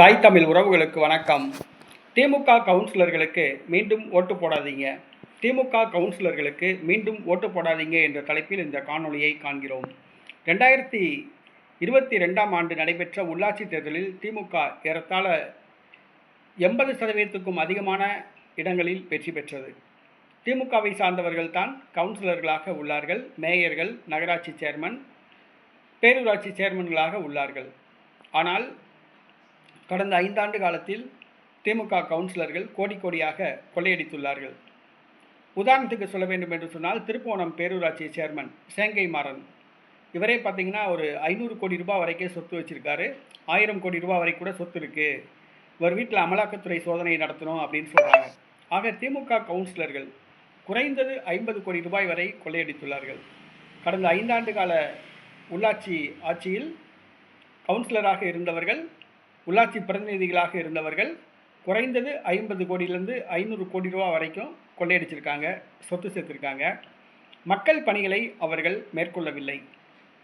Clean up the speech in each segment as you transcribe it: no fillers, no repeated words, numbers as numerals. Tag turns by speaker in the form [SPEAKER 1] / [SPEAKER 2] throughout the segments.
[SPEAKER 1] தாய் தமிழ் உறவுகளுக்கு வணக்கம். திமுக கவுன்சிலர்களுக்கு மீண்டும் ஓட்டு போடாதீங்க. திமுக கவுன்சிலர்களுக்கு மீண்டும் ஓட்டு போடாதீங்க என்ற தலைப்பில் இந்த காணொளியை காண்கிறோம். 2022ஆம் ஆண்டு நடைபெற்ற உள்ளாட்சி தேர்தலில் திமுக ஏறத்தாழ 80%க்கும் அதிகமான இடங்களில் வெற்றி பெற்றது. திமுகவை சார்ந்தவர்கள் தான் கவுன்சிலர்களாக உள்ளார்கள். மேயர்கள், நகராட்சி சேர்மன், பேரூராட்சி சேர்மன்களாக உள்ளார்கள். ஆனால் கடந்த 5 ஆண்டு காலத்தில் திமுக கவுன்சிலர்கள் கோடி கோடியாக கொள்ளையடித்துள்ளார்கள். உதாரணத்துக்கு சொல்ல வேண்டும் என்று சொன்னால், திருப்போணம் பேரூராட்சி சேர்மன் சேங்கை மாறன், இவரே பார்த்தீங்கன்னா ஒரு 500 கோடி ரூபாய் வரைக்கும் சொத்து வச்சுருக்காரு. 1000 கோடி ரூபாய் வரை கூட சொத்து இருக்குது. இவர் வீட்டில் அமலாக்கத்துறை சோதனை நடத்தணும் அப்படின்னு சொல்கிறாங்க. ஆக திமுக கவுன்சிலர்கள் குறைந்தது 50 கோடி ரூபாய் வரை கொள்ளையடித்துள்ளார்கள். கடந்த 5 ஆண்டு கால உள்ளாட்சி ஆட்சியில் கவுன்சிலராக இருந்தவர்கள், உள்ளாட்சி பிரதிநிதிகளாக இருந்தவர்கள் குறைந்தது 50 கோடியிலேருந்து 500 கோடி ரூபா வரைக்கும் கொள்ளையடிச்சிருக்காங்க, சொத்து சேர்த்துருக்காங்க. மக்கள் பணிகளை அவர்கள் மேற்கொள்ளவில்லை.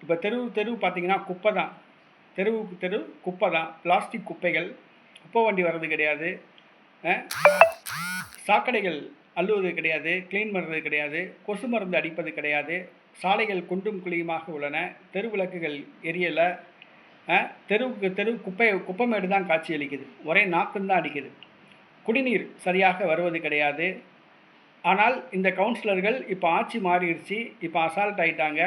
[SPEAKER 1] இப்போ தெரு பார்த்திங்கன்னா குப்பை தான், தெருவுக்கு தெரு குப்பை தான். பிளாஸ்டிக் குப்பைகள், குப்பை வண்டி வர்றது கிடையாது, சாக்கடைகள் அள்ளுவது கிடையாது, க்ளீன் பண்ணுறது கிடையாது, கொசு மருந்து அடிப்பது கிடையாது, சாலைகள் குண்டும் குழியுமாக உள்ளன, தெரு விளக்குகள் எரியலை, தெருவுக்கு தெரு குப்பைமேடு தான் காட்சி அளிக்குது, ஒரே நாக்குந்தான் அடிக்குது, குடிநீர் சரியாக வருவது கிடையாது. ஆனால் இந்த கவுன்சிலர்கள் இப்போ ஆட்சி மாறிடுச்சு, இப்போ அசால்ட் ஆகிட்டாங்க,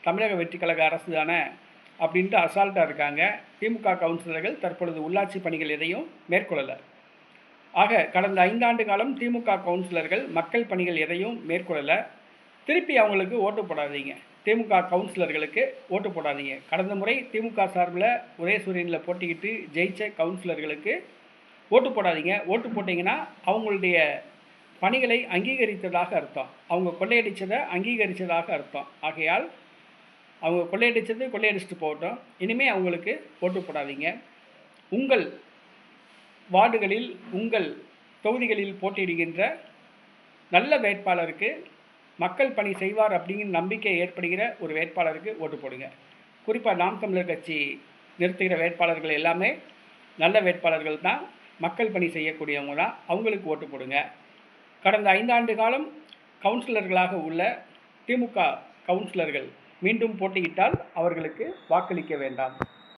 [SPEAKER 1] தமிழக வெற்றி கழக அரசு தானே அப்படின்ட்டு அசால்ட்டாக இருக்காங்க. திமுக கவுன்சிலர்கள் தற்பொழுது உள்ளாட்சி பணிகள் எதையும் மேற்கொள்ளலை. ஆக கடந்த 5 ஆண்டு காலம் திமுக கவுன்சிலர்கள் மக்கள் பணிகள் எதையும் மேற்கொள்ளலை. திருப்பி அவங்களுக்கு ஓட்டு போடாதீங்க. திமுக கவுன்சிலர்களுக்கு ஓட்டு போடாதீங்க. கடந்த முறை திமுக சார்பில் உதயசூரியனில் போட்டிக்கிட்டு ஜெயிச்ச கவுன்சிலர்களுக்கு ஓட்டு போடாதீங்க. ஓட்டு போட்டிங்கன்னா அவங்களுடைய பணிகளை அங்கீகரித்ததாக அர்த்தம், அவங்க கொள்ளையடித்ததை அங்கீகரித்ததாக அர்த்தம். ஆகையால் அவங்க கொள்ளையடிச்சிட்டு போகட்டும், இனிமேல் அவங்களுக்கு ஓட்டு போடாதீங்க. உங்கள் வார்டுகளில், உங்கள் தொகுதிகளில் போட்டியிடுகின்ற நல்ல வேட்பாளருக்கு, மக்கள் பணி செய்வார் அப்படிங்கிற நம்பிக்கை ஏற்படுகிற ஒரு வேட்பாளருக்கு ஓட்டு போடுங்க. குறிப்பாக நாம் தமிழர் கட்சி நிறுத்துகிற வேட்பாளர்கள் எல்லாமே நல்ல வேட்பாளர்கள் தான், மக்கள் பணி செய்யக்கூடியவங்க தான், அவங்களுக்கு ஓட்டு போடுங்க. கடந்த 5 ஆண்டு காலம் கவுன்சிலர்களாக உள்ள திமுக கவுன்சிலர்கள் மீண்டும் போட்டியிட்டால் அவர்களுக்கு வாக்களிக்க வேண்டாம்.